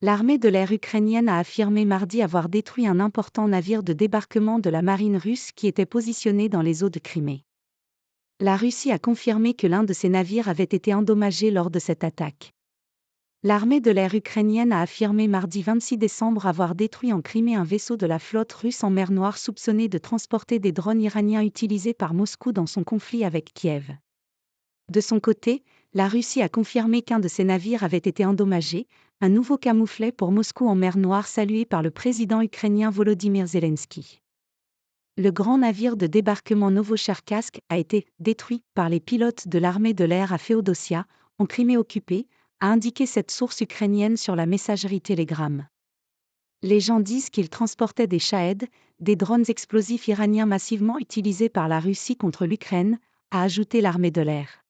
L'armée de l'air ukrainienne a affirmé mardi avoir détruit un important navire de débarquement de la marine russe qui était positionné dans les eaux de Crimée. La Russie a confirmé que l'un de ses navires avait été endommagé lors de cette attaque. L'armée de l'air ukrainienne a affirmé mardi 26 décembre avoir détruit en Crimée un vaisseau de la flotte russe en mer Noire soupçonné de transporter des drones iraniens utilisés par Moscou dans son conflit avec Kiev. De son côté, la Russie a confirmé qu'un de ses navires avait été endommagé, un nouveau camouflet pour Moscou en mer Noire salué par le président ukrainien Volodymyr Zelensky. Le grand navire de débarquement Novotcherkassk a été détruit par les pilotes de l'armée de l'air à Féodosia, en Crimée occupée, a indiqué cette source ukrainienne sur la messagerie Telegram. Les gens disent qu'il transportait des Shahed, des drones explosifs iraniens massivement utilisés par la Russie contre l'Ukraine, a ajouté l'armée de l'air.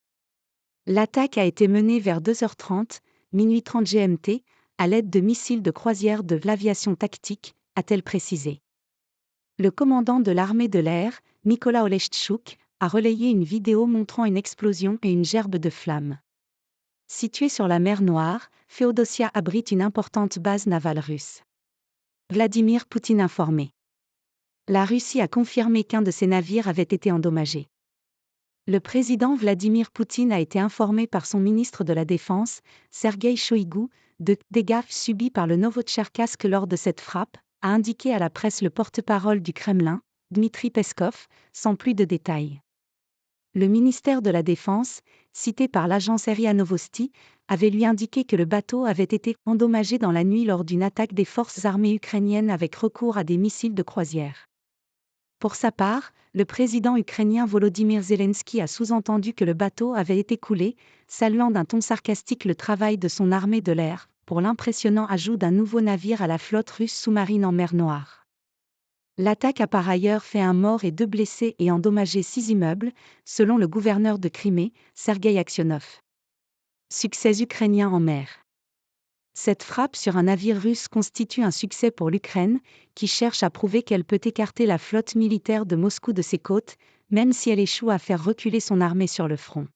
L'attaque a été menée vers 2h30, minuit 30 GMT, à l'aide de missiles de croisière de l'aviation tactique, a-t-elle précisé. Le commandant de l'armée de l'air, Mykola Oleschchuk, a relayé une vidéo montrant une explosion et une gerbe de flammes. Située sur la mer Noire, Féodosia abrite une importante base navale russe. Vladimir Poutine informé. La Russie a confirmé qu'un de ses navires avait été endommagé. Le président Vladimir Poutine a été informé par son ministre de la Défense, Sergueï Shoïgu, de dégâts subis par le Novotcherkassk lors de cette frappe, a indiqué à la presse le porte-parole du Kremlin, Dmitri Peskov, sans plus de détails. Le ministère de la Défense, cité par l'agence RIA Novosti, avait lui indiqué que le bateau avait été endommagé dans la nuit lors d'une attaque des forces armées ukrainiennes avec recours à des missiles de croisière. Pour sa part, le président ukrainien Volodymyr Zelensky a sous-entendu que le bateau avait été coulé, saluant d'un ton sarcastique le travail de son armée de l'air, pour l'impressionnant ajout d'un nouveau navire à la flotte russe sous-marine en mer Noire. L'attaque a par ailleurs fait un mort et 2 blessés et endommagé 6 immeubles, selon le gouverneur de Crimée, Sergueï Aksionov. Succès ukrainien en mer. Cette frappe sur un navire russe constitue un succès pour l'Ukraine, qui cherche à prouver qu'elle peut écarter la flotte militaire de Moscou de ses côtes, même si elle échoue à faire reculer son armée sur le front.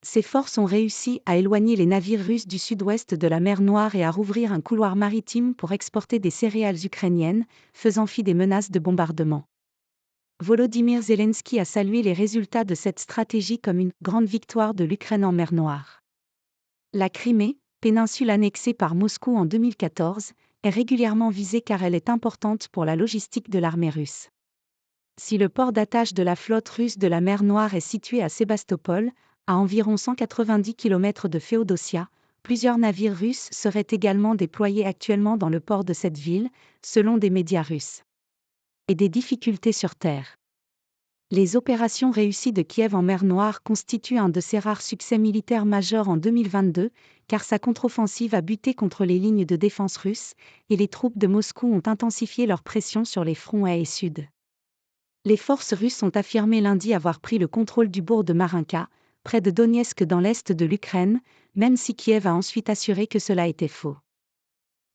Ses forces ont réussi à éloigner les navires russes du sud-ouest de la mer Noire et à rouvrir un couloir maritime pour exporter des céréales ukrainiennes, faisant fi des menaces de bombardement. Volodymyr Zelensky a salué les résultats de cette stratégie comme une grande victoire de l'Ukraine en mer Noire. La Crimée, péninsule annexée par Moscou en 2014, est régulièrement visée car elle est importante pour la logistique de l'armée russe. Si le port d'attache de la flotte russe de la mer Noire est situé à Sébastopol, à environ 190 km de Féodosia, plusieurs navires russes seraient également déployés actuellement dans le port de cette ville, selon des médias russes. Et des difficultés sur terre. Les opérations réussies de Kiev en mer Noire constituent un de ses rares succès militaires majeurs en 2022, car sa contre-offensive a buté contre les lignes de défense russes, et les troupes de Moscou ont intensifié leur pression sur les fronts est et sud. Les forces russes ont affirmé lundi avoir pris le contrôle du bourg de Marinka, près de Donetsk dans l'est de l'Ukraine, même si Kiev a ensuite assuré que cela était faux.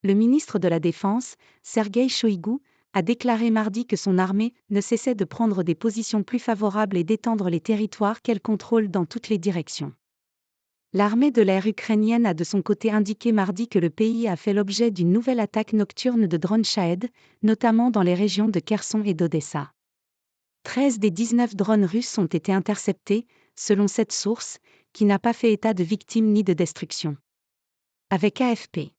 Le ministre de la Défense, Sergueï Shoïgu, a déclaré mardi que son armée ne cessait de prendre des positions plus favorables et d'étendre les territoires qu'elle contrôle dans toutes les directions. L'armée de l'air ukrainienne a de son côté indiqué mardi que le pays a fait l'objet d'une nouvelle attaque nocturne de drones Shahed, notamment dans les régions de Kherson et d'Odessa. 13 des 19 drones russes ont été interceptés, selon cette source, qui n'a pas fait état de victimes ni de destruction. Avec AFP.